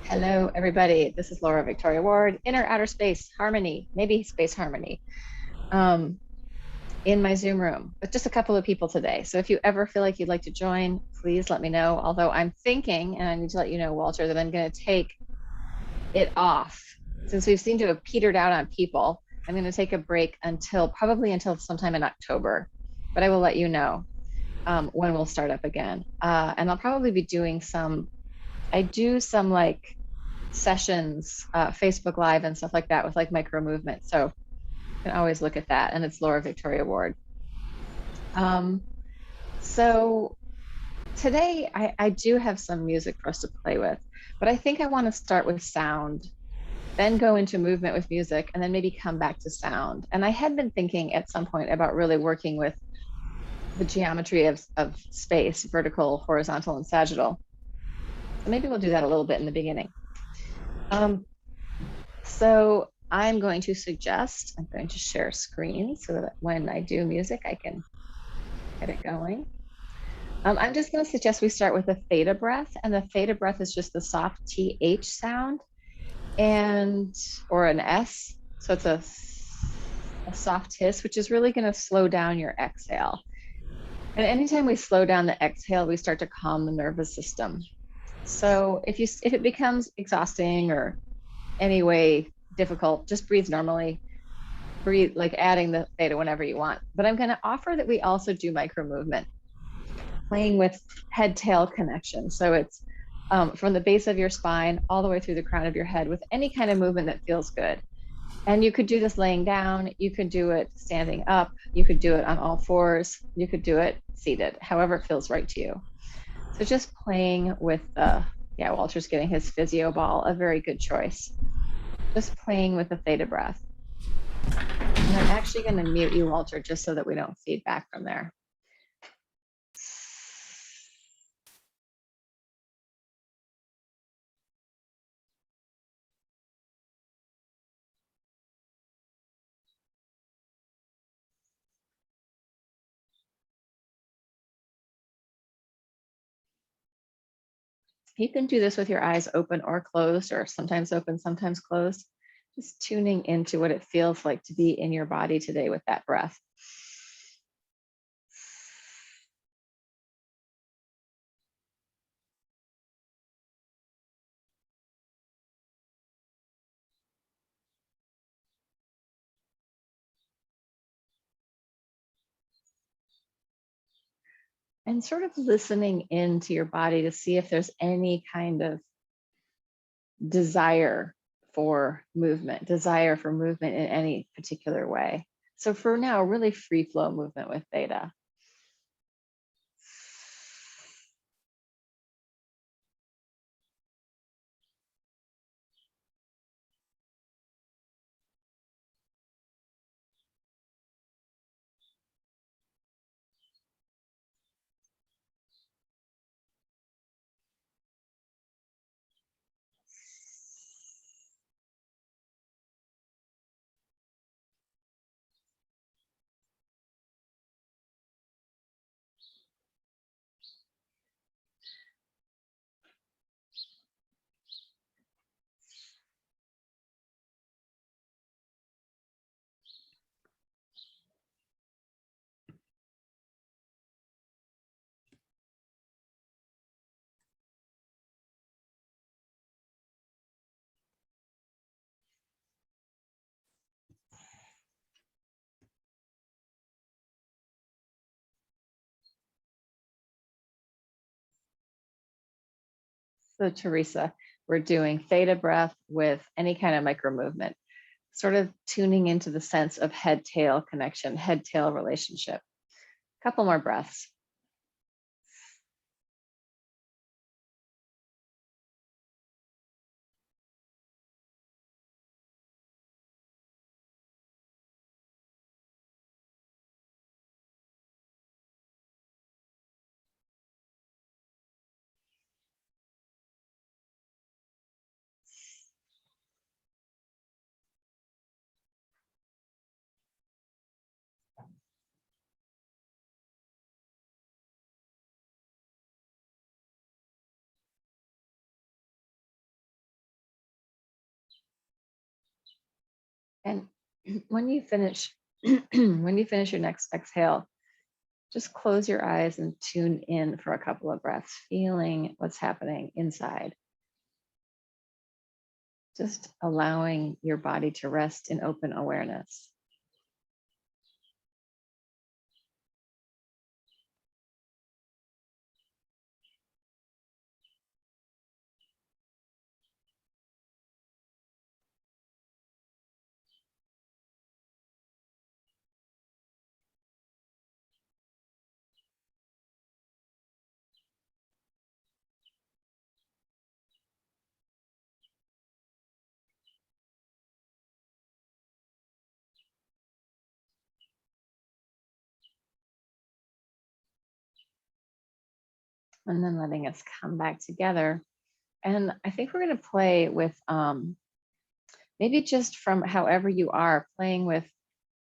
Hello, everybody. This is Laura Victoria Ward, Inner Outer Space Harmony, maybe Space Harmony, um, in my Zoom room, but just a couple of people today. So if you ever feel like you'd like to join, please let me know. Although I'm thinking, and I need to let you know, Walter, that I'm going to take it off. Since we've seemed to have petered out on people, I'm going to take a break until probably until sometime in October, but I will let you know when we'll start up again. And I'll probably be doing I do some like sessions, Facebook Live and stuff like that with like micro movement. So you can always look at that. And it's Laura Victoria Ward. Um, so today I do have some music for us to play with, but I think I want to start with sound, then go into movement with music, and then maybe come back to sound. And I had been thinking at some point about really working with the geometry of space, vertical, horizontal, and sagittal. So maybe we'll do that a little bit in the beginning. Um, So I'm going to suggest, I'm going to share screen so that when I do music, I can get it going. I'm just going to suggest we start with a theta breath, and the theta breath is just the soft TH sound or an S. So it's a soft hiss, which is really going to slow down your exhale. And anytime we slow down the exhale, we start to calm the nervous system. So if it becomes exhausting or any way difficult, just breathe normally. Breathe, like adding the theta whenever you want. But I'm going to offer that we also do micro movement, playing with head tail connection. So it's from the base of your spine all the way through the crown of your head with any kind of movement that feels good. And you could do this laying down, you could do it standing up, you could do it on all fours, you could do it seated, however it feels right to you. So just playing with yeah, Walter's getting his physio ball, a very good choice. Just playing with the theta breath. And I'm actually going to mute you, Walter, just so that we don't feedback from there. You can do this with your eyes open or closed, or sometimes open, sometimes closed. Just tuning into what it feels like to be in your body today with that breath. And sort of listening into your body to see if there's any kind of desire desire for movement in any particular way. So for now, really free flow movement with theta. So Teresa, we're doing theta breath with any kind of micro movement, sort of tuning into the sense of head-tail connection, head-tail relationship. A couple more breaths. And when you finish, when you finish your next exhale, just close your eyes and tune in for a couple of breaths, feeling what's happening inside. Just allowing your body to rest in open awareness. And then letting us come back together. And I think we're going to play with maybe just from however you are, playing with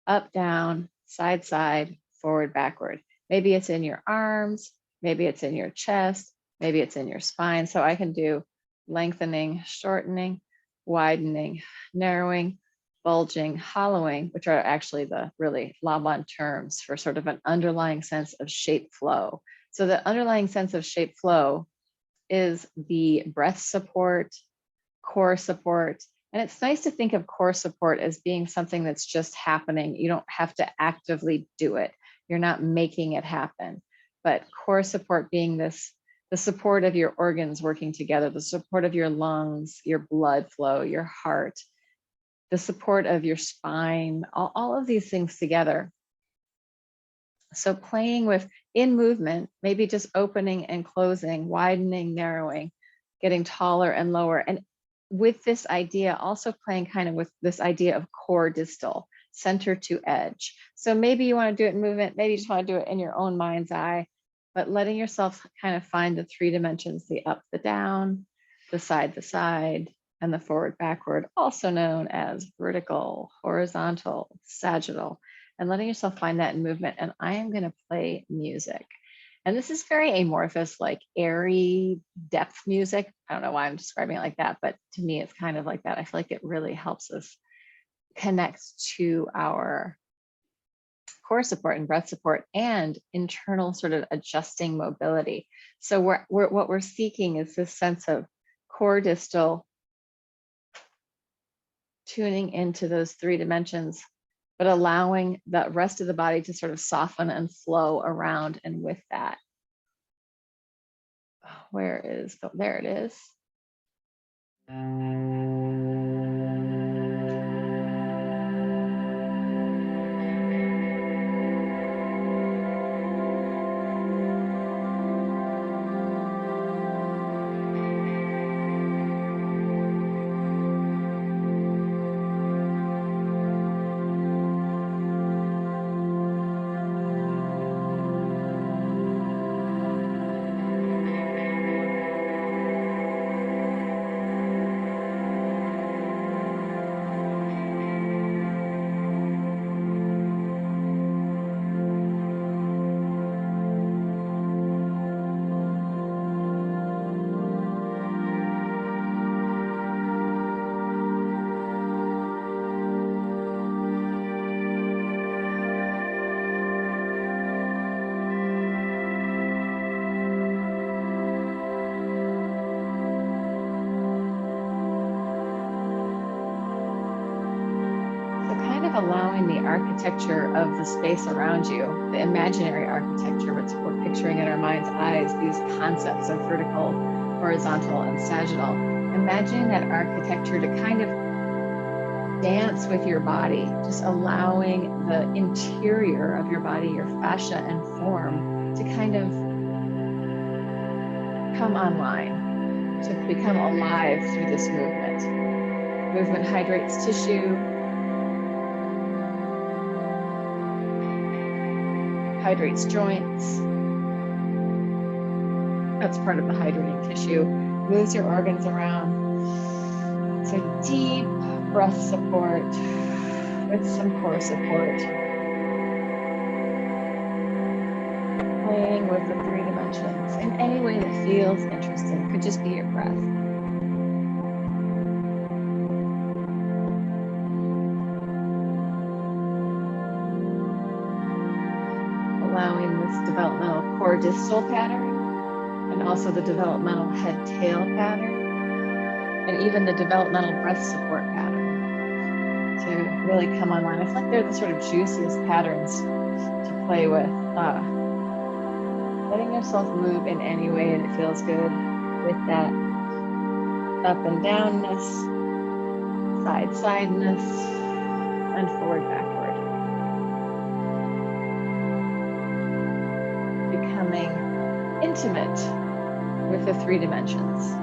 up, down, side, side, forward, backward. Maybe it's in your arms, maybe it's in your chest, maybe it's in your spine. So I can do lengthening, shortening, widening, narrowing, bulging, hollowing, which are actually the really Laban terms for sort of an underlying sense of shape flow. So the underlying sense of shape flow is the breath support, core support. And it's nice to think of core support as being something that's just happening. You don't have to actively do it. You're not making it happen. But core support being this, the support of your organs working together, the support of your lungs, your blood flow, your heart, the support of your spine, all of these things together. So playing with, in movement, maybe just opening and closing, widening, narrowing, getting taller and lower. And with this idea, also playing kind of with this idea of core distal, center to edge. So maybe you want to do it in movement, maybe you just want to do it in your own mind's eye, but letting yourself kind of find the three dimensions, the up, the down, the side, and the forward, backward, also known as vertical, horizontal, sagittal, and letting yourself find that in movement. And I am going to play music. And this is very amorphous, like airy depth music. I don't know why I'm describing it like that, but to me, it's kind of like that. I feel like it really helps us connect to our core support and breath support and internal sort of adjusting mobility. So what we're seeking is this sense of core distal, tuning into those three dimensions, but allowing the rest of the body to sort of soften and flow around and with that. Where is, there it is. Allowing the architecture of the space around you, the imaginary architecture, which we're picturing in our mind's eyes, these concepts of vertical, horizontal, and sagittal. Imagining that architecture to kind of dance with your body, just allowing the interior of your body, your fascia and form, to kind of come online, to become alive through this movement. Movement hydrates tissue, hydrates joints. That's part of the hydrating tissue. Moves your organs around. So deep breath support with some core support. Playing with the three dimensions in any way that feels interesting. Could just be your breath. developmental core distal pattern, and also the developmental head tail pattern, and even the developmental breath support pattern to really come online. I feel like they're the sort of juiciest patterns to play with. Letting yourself move in any way that feels good with that up and downness, side-sideness, and forward-backward. Becoming intimate with the 3 dimensions.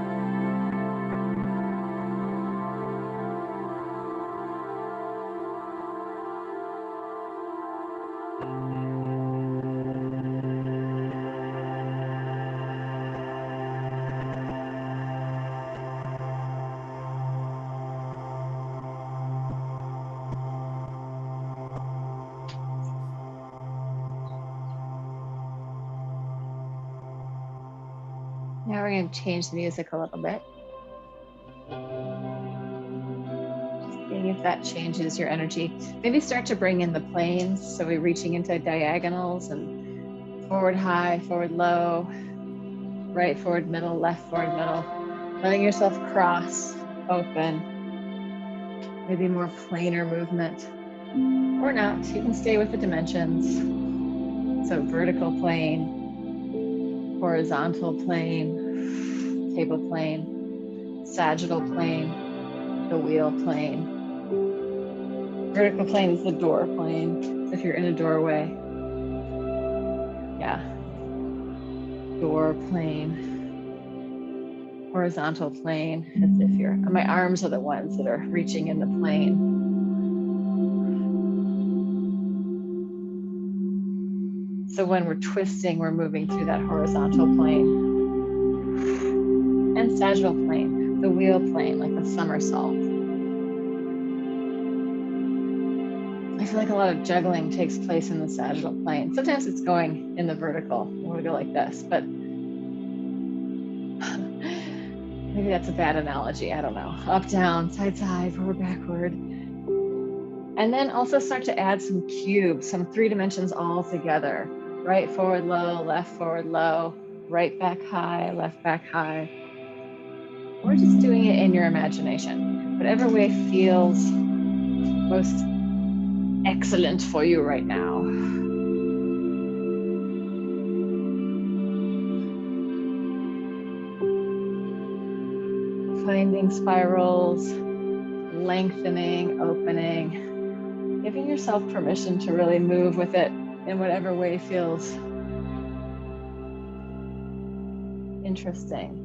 Now we're going to change the music a little bit. Just seeing if that changes your energy. Maybe start to bring in the planes. So we're reaching into diagonals and forward high, forward low, right forward middle, left forward middle. Letting yourself cross, open. Maybe more planar movement. Or not, you can stay with the dimensions. So vertical plane, horizontal plane, table plane, sagittal plane, the wheel plane. Vertical plane is the door plane, if you're in a doorway. Yeah. Door plane. Horizontal plane, as if you're, my arms are the ones that are reaching in the plane. So when we're twisting, we're moving through that horizontal plane. And sagittal plane, the wheel plane, like a somersault. I feel like a lot of juggling takes place in the sagittal plane. Sometimes it's going in the vertical. We'll go like this, but maybe that's a bad analogy. I don't know. Up, down, side, side, forward, backward. And then also start to add some cubes, some 3 dimensions all together. Right forward low, left forward low, right back high, left back high. Or just doing it in your imagination. Whatever way feels most excellent for you right now. Finding spirals, lengthening, opening, giving yourself permission to really move with it in whatever way feels interesting.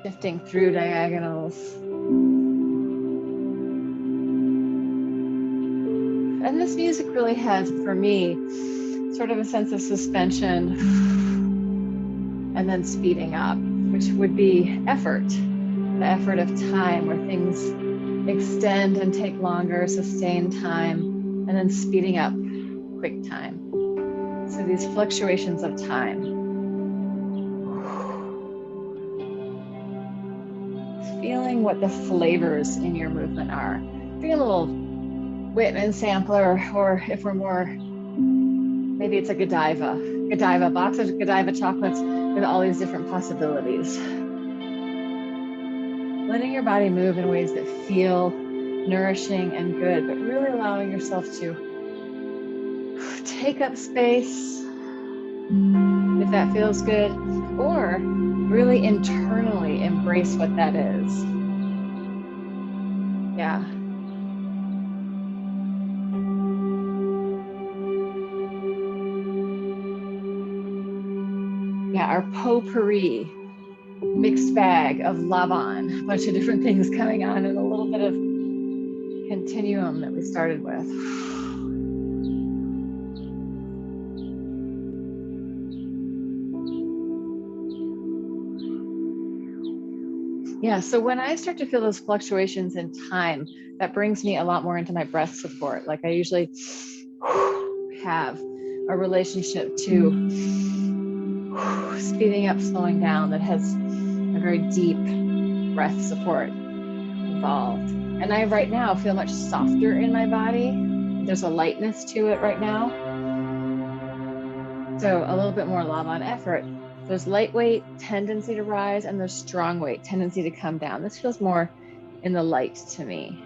Shifting through diagonals. And this music really has, for me, sort of a sense of suspension and then speeding up, which would be effort. The effort of time, where things extend and take longer, sustained time, and then speeding up, quick time. So these fluctuations of time. Feeling what the flavors in your movement are. Bring a little Whitman sampler, or if we're more, maybe it's a Godiva box of Godiva chocolates with all these different possibilities. Letting your body move in ways that feel nourishing and good, but really allowing yourself to take up space if that feels good, or really internally embrace what that is. Yeah. Yeah, our potpourri, mixed bag of love-on, a bunch of different things coming on, and a little bit of continuum that we started with. Yeah, so when I start to feel those fluctuations in time, that brings me a lot more into my breath support. Like I usually have a relationship to speeding up, slowing down that has a very deep breath support involved. And I right now feel much softer in my body. There's a lightness to it right now. So a little bit more love on effort. There's lightweight tendency to rise, and there's strong weight tendency to come down. This feels more in the light to me.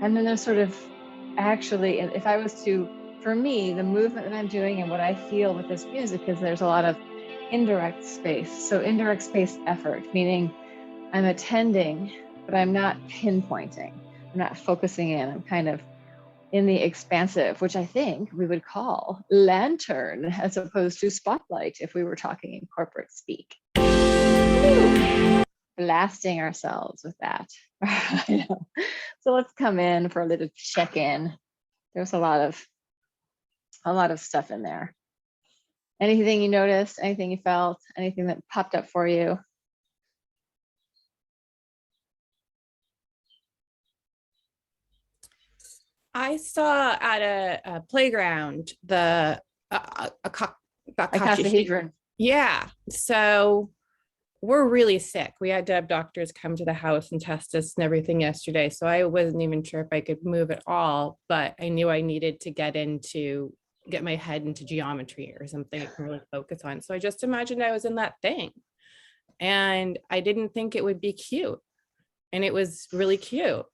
And then there's sort of actually, if I was to, for me, the movement that I'm doing and what I feel with this music is there's a lot of indirect space. So indirect space effort, meaning I'm attending, but I'm not pinpointing. I'm not focusing in. I'm kind of in the expansive, which I think we would call lantern as opposed to spotlight if we were talking in corporate speak. Woo! Blasting ourselves with that. So let's come in for a little check-in. There's a lot of stuff in there. Anything you noticed, anything you felt, anything that popped up for you? I saw at a playground the Icosahedron. Yeah, so we're really sick. We had to have doctors come to the house and test us and everything yesterday. So I wasn't even sure if I could move at all, but I knew I needed to get my head into geometry or something I can really focus on. So I just imagined I was in that thing, and I didn't think it would be cute, and it was really cute.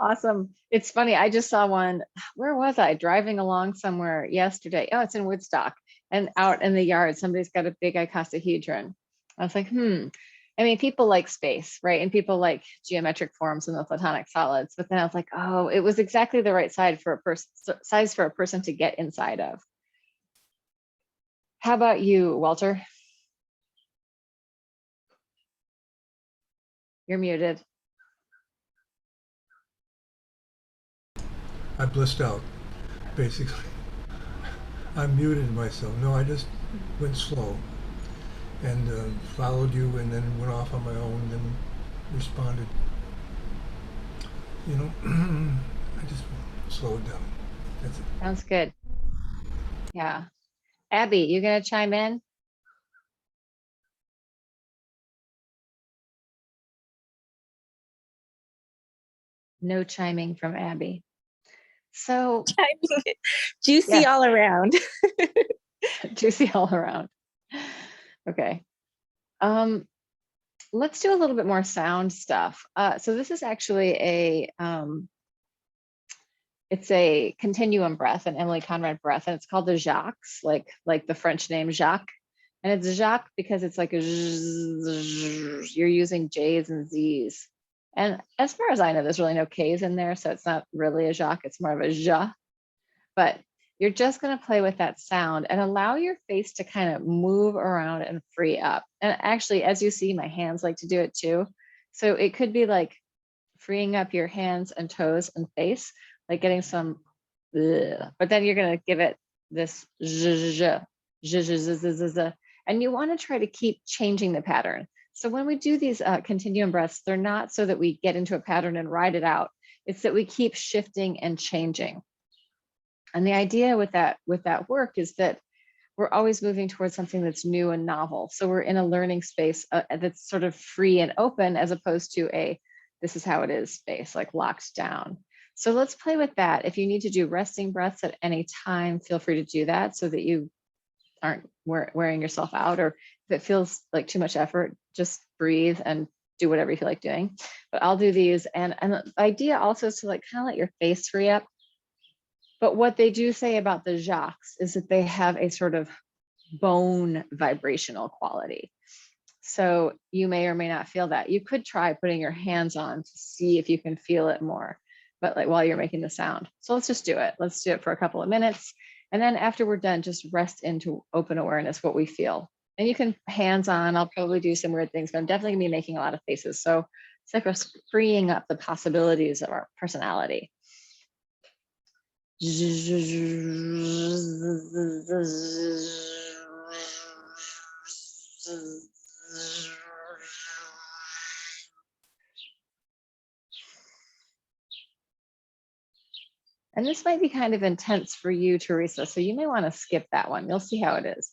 Awesome. It's funny. I just saw one. Where was I? Driving along somewhere yesterday. Oh, it's in Woodstock, and out in the yard, somebody's got a big icosahedron. I was like, I mean, people like space, right? And people like geometric forms and the platonic solids. But then I was like, oh, it was exactly the right size for a person to get inside of. How about you, Walter? You're muted. I blissed out, basically. I muted myself. No, I just went slow and followed you, and then went off on my own, and then responded. You know, I just slowed down. That's it. Sounds good. Yeah. Abby, you gonna chime in? No chiming from Abby. So juicy yes. all around. Juicy all around. Okay. Let's do a little bit more sound stuff. So this is actually it's a continuum breath, an Emily Conrad breath, and it's called the Jacques, like the French name Jacques. And it's Jacques because it's like you're using J's and Z's. And as far as I know, there's really no K's in there, so it's not really a Jacques, it's more of a ja. But you're just going to play with that sound and allow your face to kind of move around and free up. And actually, as you see, my hands like to do it too. So it could be like freeing up your hands and toes and face, like getting some, but then you're going to give it this and you want to try to keep changing the pattern. So when we do these continuum breaths, they're not so that we get into a pattern and ride it out. It's that we keep shifting and changing. And the idea with that work is that we're always moving towards something that's new and novel. So we're in a learning space that's sort of free and open, as opposed to a this is how it is space, like locked down. So let's play with that. If you need to do resting breaths at any time, feel free to do that so that you aren't wearing yourself out, or if it feels like too much effort, just breathe and do whatever you feel like doing. But I'll do these. And the idea also is to like kind of let your face free up. But what they do say about the Jacques is that they have a sort of bone vibrational quality. So you may or may not feel that. You could try putting your hands on to see if you can feel it more, but like while you're making the sound. So let's just do it. Let's do it for a couple of minutes. And then after we're done, just rest into open awareness, what we feel. And you can hands on, I'll probably do some weird things, but I'm definitely gonna be making a lot of faces. So it's like we're freeing up the possibilities of our personality. And this might be kind of intense for you, Teresa, so you may want to skip that one. You'll see how it is.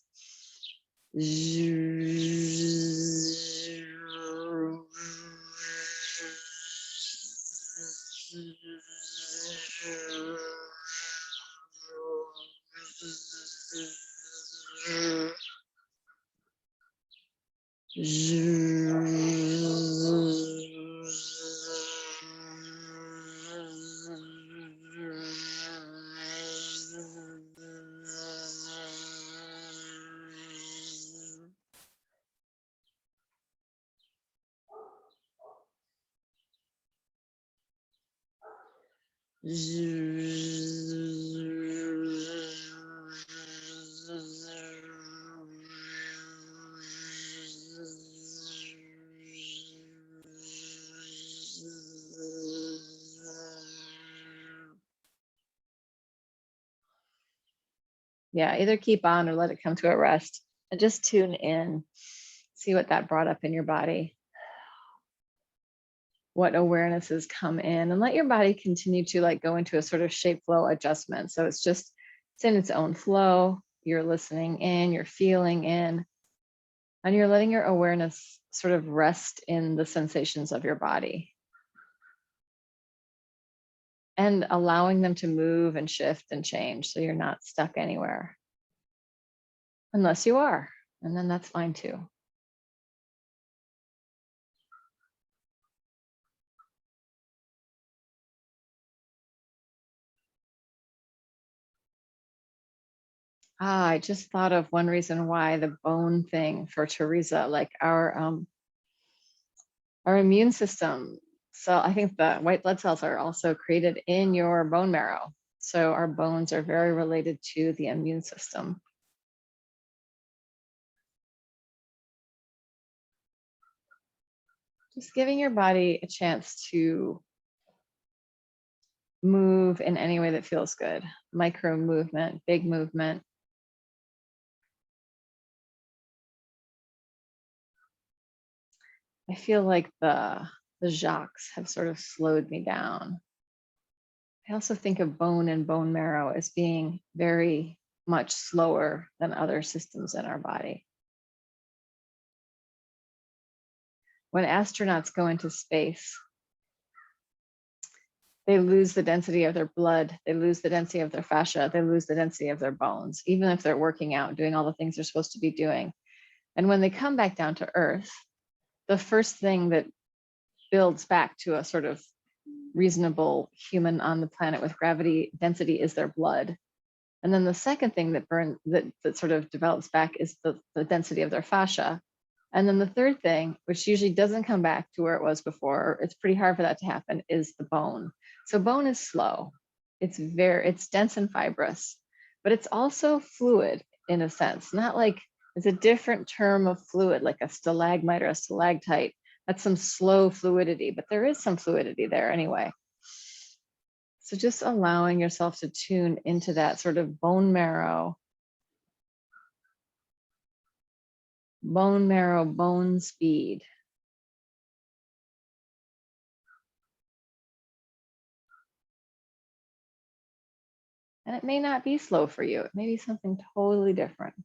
Yeah, either keep on or let it come to a rest and just tune in. See what that brought up in your body. What awarenesses come in, and let your body continue to like go into a sort of shape flow adjustment. So it's in its own flow. You're listening in, you're feeling in, and you're letting your awareness sort of rest in the sensations of your body and allowing them to move and shift and change. So you're not stuck anywhere unless you are, and then that's fine too. I just thought of one reason why the bone thing for Teresa, like our immune system. So I think the white blood cells are also created in your bone marrow. So our bones are very related to the immune system. Just giving your body a chance to move in any way that feels good. Micro movement, big movement. I feel like the jocks have sort of slowed me down. I also think of bone and bone marrow as being very much slower than other systems in our body. When astronauts go into space, they lose the density of their blood, they lose the density of their fascia, they lose the density of their bones, even if they're working out, doing all the things they're supposed to be doing. And when they come back down to Earth, the first thing that builds back to a sort of reasonable human on the planet with gravity density is their blood. And then the second thing that sort of develops back is the density of their fascia. And then the third thing, which usually doesn't come back to where it was before, it's pretty hard for that to happen, is the bone. So bone is slow. It's dense and fibrous, but it's also fluid in a sense. Not like, it's a different term of fluid, like a stalagmite or a stalactite. That's some slow fluidity, but there is some fluidity there anyway. So just allowing yourself to tune into that sort of bone marrow, bone speed. And it may not be slow for you. It may be something totally different.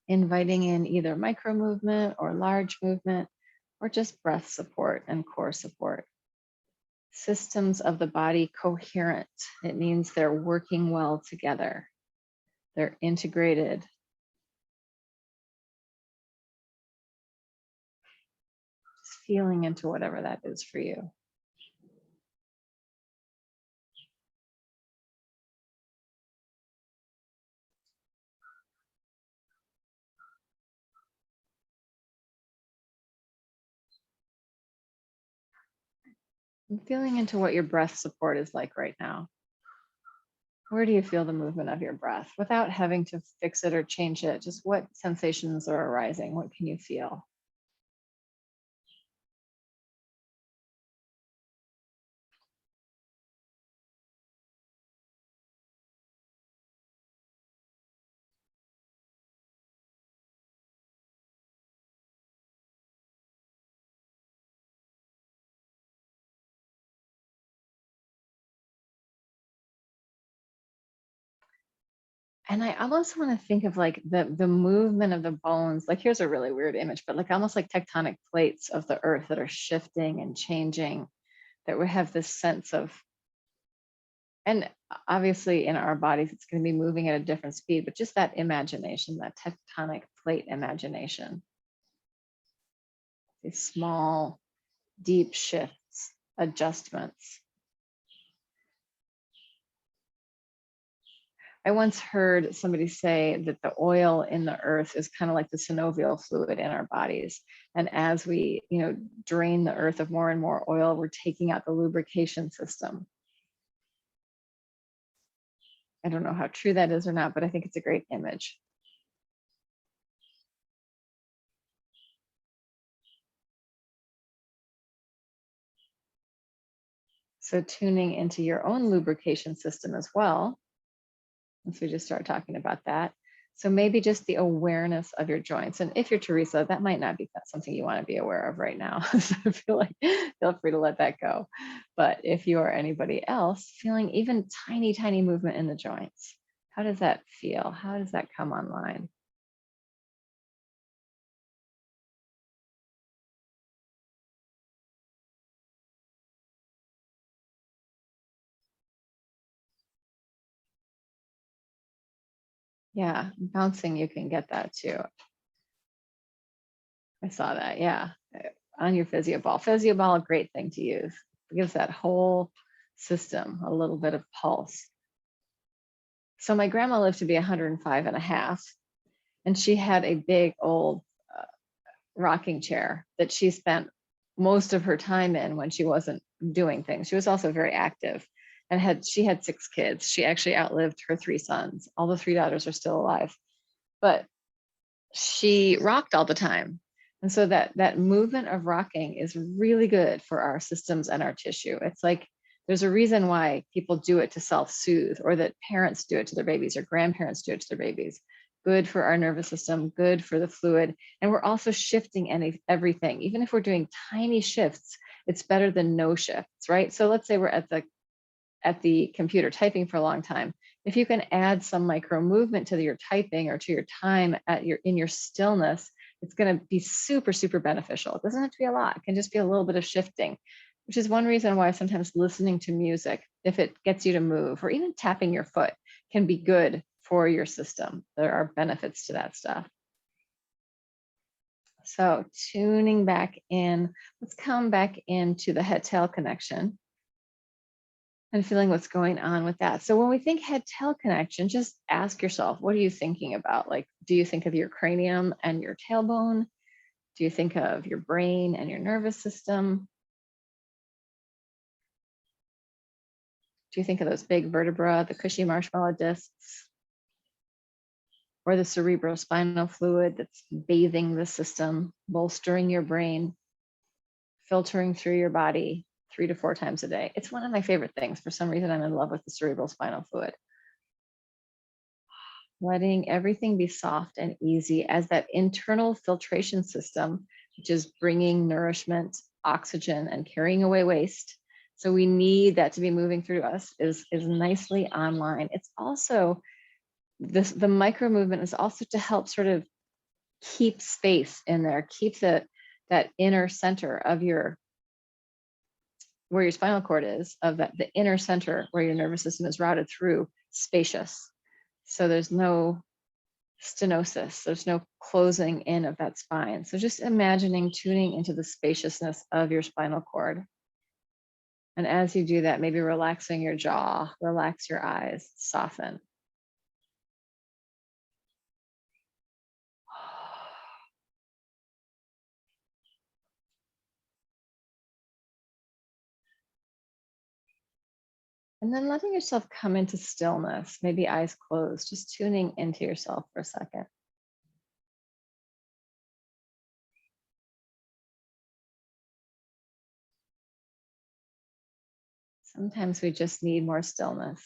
Inviting in either micro movement or large movement, or just breath support and core support. Systems of the body coherent. It means they're working well together. They're integrated. Just feeling into whatever that is for you. And feeling into what your breath support is like right now. Where do you feel the movement of your breath without having to fix it or change it? Just what sensations are arising? What can you feel? And I almost want to think of like the movement of the bones. Like here's a really weird image, but like almost like tectonic plates of the earth that are shifting and changing, that we have this sense of, and obviously in our bodies, it's going to be moving at a different speed, but just that imagination, that tectonic plate imagination, these small, deep shifts, adjustments. I once heard somebody say that the oil in the earth is kind of like the synovial fluid in our bodies. And as we, drain the earth of more and more oil, we're taking out the lubrication system. I don't know how true that is or not, but I think it's a great image. So tuning into your own lubrication system as well. Once we just start talking about that. So maybe just the awareness of your joints. And if you're Teresa, that might not be something you want to be aware of right now. So I feel free to let that go. But if you are anybody else, feeling even tiny, tiny movement in the joints, how does that feel? How does that come online? Yeah, bouncing, you can get that too. I saw that, yeah, on your physio ball. Physio ball, a great thing to use. It gives that whole system a little bit of pulse. So my grandma lived to be 105 and a half, and she had a big old rocking chair that she spent most of her time in when she wasn't doing things. She was also very active and she had 6 kids. She actually outlived her 3 sons. All the 3 daughters are still alive, but she rocked all the time. And so that movement of rocking is really good for our systems and our tissue. It's like there's a reason why people do it to self-soothe, or that parents do it to their babies or grandparents do it to their babies. Good for our nervous system, good for the fluid. And we're also shifting everything. Even if we're doing tiny shifts, it's better than no shifts, right? So let's say we're at the computer typing for a long time. If you can add some micro movement to your typing or to your time in your stillness, it's going to be super, super beneficial. It doesn't have to be a lot. It can just be a little bit of shifting, which is one reason why sometimes listening to music, if it gets you to move, or even tapping your foot, can be good for your system. There are benefits to that stuff. So tuning back in, let's come back into the head-tail connection and feeling what's going on with that. So when we think head-tail connection, just ask yourself, what are you thinking about? Like, do you think of your cranium and your tailbone? Do you think of your brain and your nervous system? Do you think of those big vertebrae, the cushy marshmallow discs, or the cerebrospinal fluid that's bathing the system, bolstering your brain, filtering through your body 3 to 4 times a day? It's one of my favorite things. For some reason, I'm in love with the cerebrospinal fluid. Letting everything be soft and easy as that internal filtration system, which is bringing nourishment, oxygen, and carrying away waste. So we need that to be moving through us, is nicely online. It's also the micro movement is also to help sort of keep space in there, keep that inner center of where your spinal cord is, of the inner center where your nervous system is routed through, spacious. So there's no stenosis, there's no closing in of that spine. So just imagining tuning into the spaciousness of your spinal cord. And as you do that, maybe relaxing your jaw, relax your eyes, soften. And then letting yourself come into stillness, maybe eyes closed, just tuning into yourself for a second. Sometimes we just need more stillness.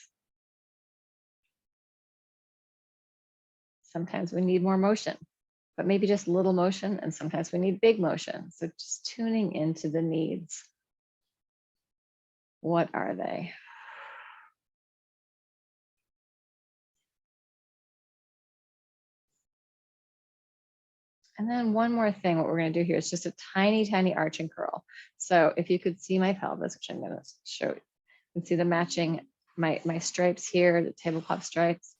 Sometimes we need more motion, but maybe just little motion, and sometimes we need big motion. So just tuning into the needs. What are they? And then one more thing, what we're going to do here is just a tiny, tiny arch and curl. So if you could see my pelvis, which I'm going to show you, can see the matching, my stripes here, the tablecloth stripes,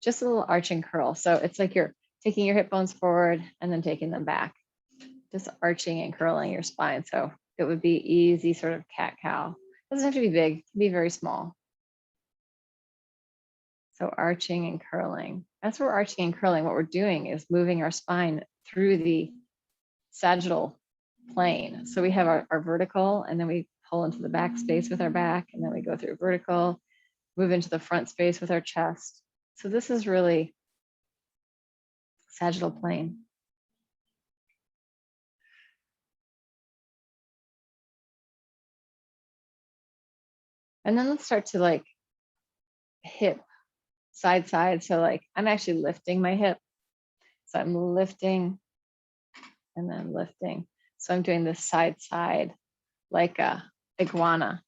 just a little arch and curl. So it's like you're taking your hip bones forward and then taking them back, just arching and curling your spine. So it would be easy sort of cat-cow. Doesn't have to be big, it can be very small. So arching and curling. As we're arching and curling, what we're doing is moving our spine through the sagittal plane. So we have our vertical, and then we pull into the back space with our back, and then we go through vertical, move into the front space with our chest. So this is really sagittal plane. And then let's start to like hip, side, side. So like I'm actually lifting my hip. So I'm lifting and then lifting. So I'm doing this side, side, like a iguana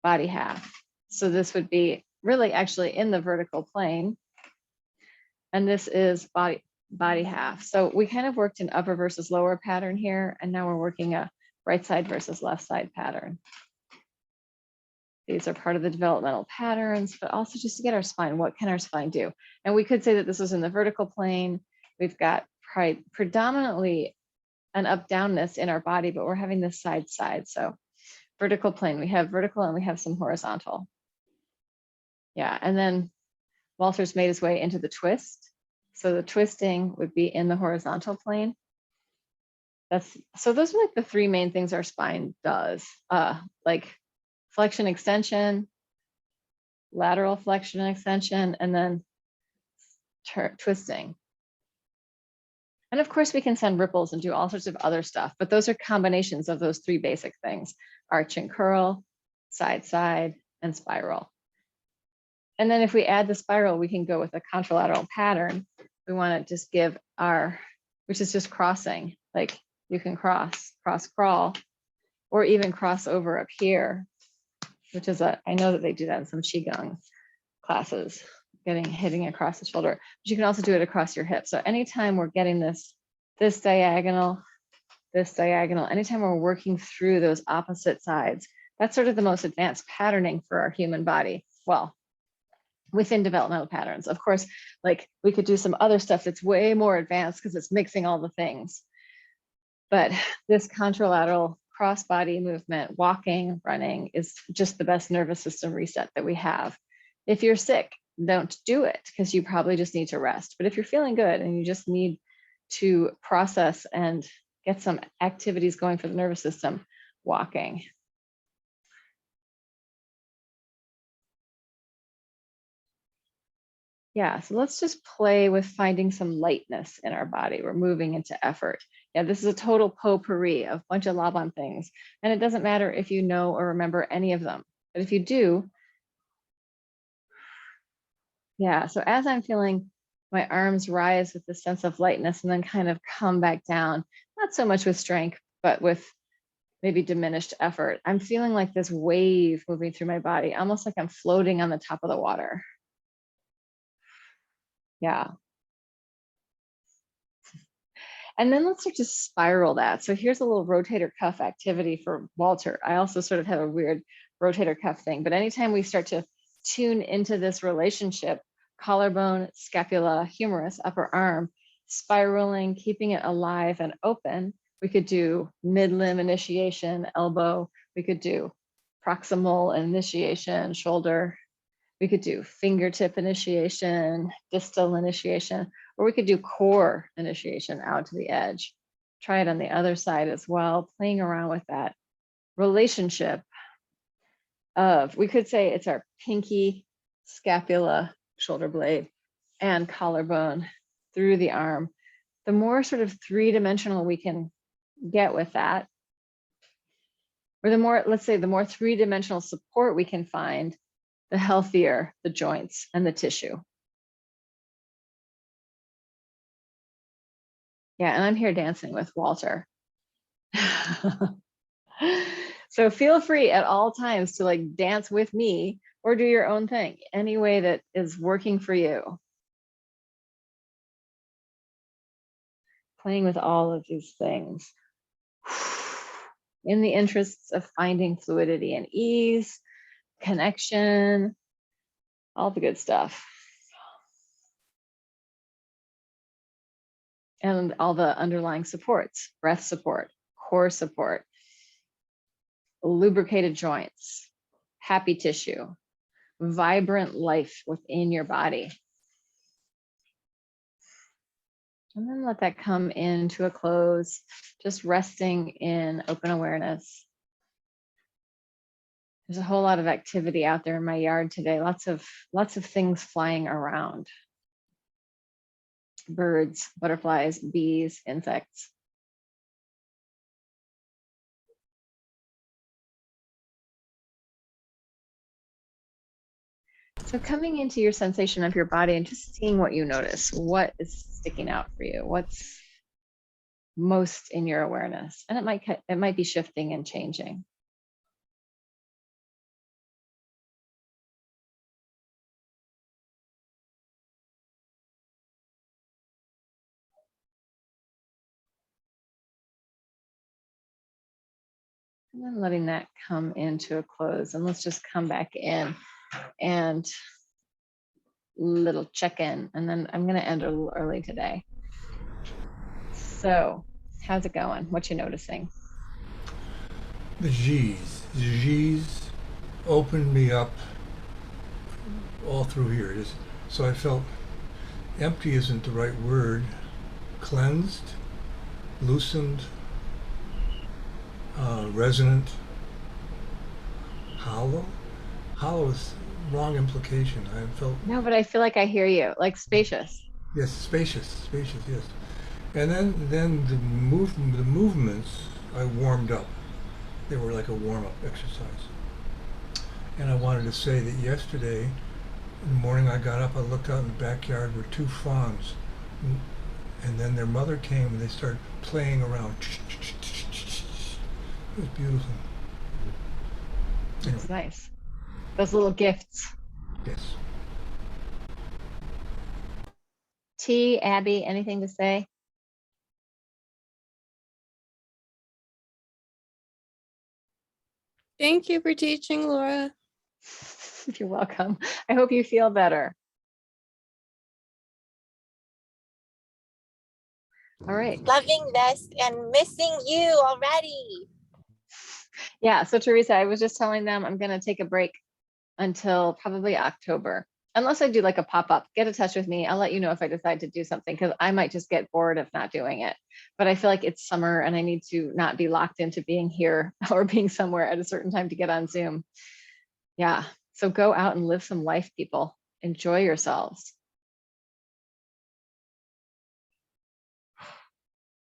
body half. So this would be really actually in the vertical plane. And this is body half. So we kind of worked an upper versus lower pattern here. And now we're working a right side versus left side pattern. These are part of the developmental patterns, but also just to get our spine, what can our spine do? And we could say that this was in the vertical plane. We've got predominantly an up-downness in our body, but we're having this side. So vertical plane, we have vertical and we have some horizontal. Yeah, and then Walter's made his way into the twist. So the twisting would be in the horizontal plane. So those are like the three main things our spine does, like flexion, extension, lateral flexion and extension, and then twisting. And of course we can send ripples and do all sorts of other stuff, but those are combinations of those three basic things: arch and curl, side, side, and spiral. And then if we add the spiral, we can go with a contralateral pattern. We want to just give which is just crossing, like you can cross, crawl, or even cross over up here, which is I know that they do that in some Qigong classes, hitting across the shoulder, but you can also do it across your hip. So anytime we're getting this diagonal, anytime we're working through those opposite sides, that's sort of the most advanced patterning for our human body. Well, within developmental patterns, of course, like we could do some other stuff that's way more advanced because it's mixing all the things. But this contralateral cross-body movement, walking, running, is just the best nervous system reset that we have. If you're sick, don't do it because you probably just need to rest. But if you're feeling good and you just need to process and get some activities going for the nervous system, walking. Yeah, so let's just play with finding some lightness in our body. We're moving into effort. Yeah, this is a total potpourri of a bunch of Laban things. And it doesn't matter if you know or remember any of them. But if you do, yeah, so as I'm feeling my arms rise with this sense of lightness and then kind of come back down, not so much with strength, but with maybe diminished effort, I'm feeling like this wave moving through my body, almost like I'm floating on the top of the water. Yeah. And then let's start to spiral that. So here's a little rotator cuff activity for Walter. I also sort of have a weird rotator cuff thing, but anytime we start to tune into this relationship, collarbone, scapula, humerus, upper arm, spiraling, keeping it alive and open, we could do mid-limb initiation, elbow. We could do proximal initiation, shoulder. We could do fingertip initiation, distal initiation, or we could do core initiation out to the edge. Try it on the other side as well, playing around with that relationship of, we could say it's our pinky, scapula, shoulder blade, and collarbone through the arm. The more sort of three-dimensional we can get with that, or the more, let's say, the more three-dimensional support we can find, the healthier the joints and the tissue. Yeah, and I'm here dancing with Walter. So feel free at all times to like dance with me or do your own thing, any way that is working for you. playing with all of these things in the interests of finding fluidity and ease, connection, all the good stuff. And all the underlying supports, breath support, core support, lubricated joints, happy tissue, vibrant life within your body. And then let that come into a close, just resting in open awareness. There's a whole lot of activity out there in my yard today. Lots of things flying around. Birds, butterflies, bees, insects. So coming into your sensation of your body and just seeing what you notice, what is sticking out for you, what's most in your awareness, and it might be shifting and changing. And then letting that come into a close, and let's just come back in and little check-in, and then I'm going to end a little early today. So how's it going? What you noticing? The G's opened me up all through here. So I felt empty isn't the right word. Cleansed, loosened, resonant, hollow. Hollow is wrong implication. I felt No, but I feel like I hear you, like spacious. yes, spacious, yes. And then the movements I warmed up. They were like a warm-up exercise. And I wanted to say that yesterday, in the morning I got up, I looked out in the backyard were two fawns. And then their mother came and they started playing around. It was beautiful. It's nice. Those little gifts. Yes. T, Abby, anything to say? Thank you for teaching, Laura. You're welcome. I hope you feel better. All right. Loving this and missing you already. Yeah. So Teresa, I was just telling them I'm going to take a break until probably October. Unless I do like a pop-up, get in touch with me. I'll let you know if I decide to do something, because I might just get bored of not doing it. But I feel like it's summer and I need to not be locked into being here or being somewhere at a certain time to get on Zoom. Yeah. So go out and live some life, people. Enjoy yourselves.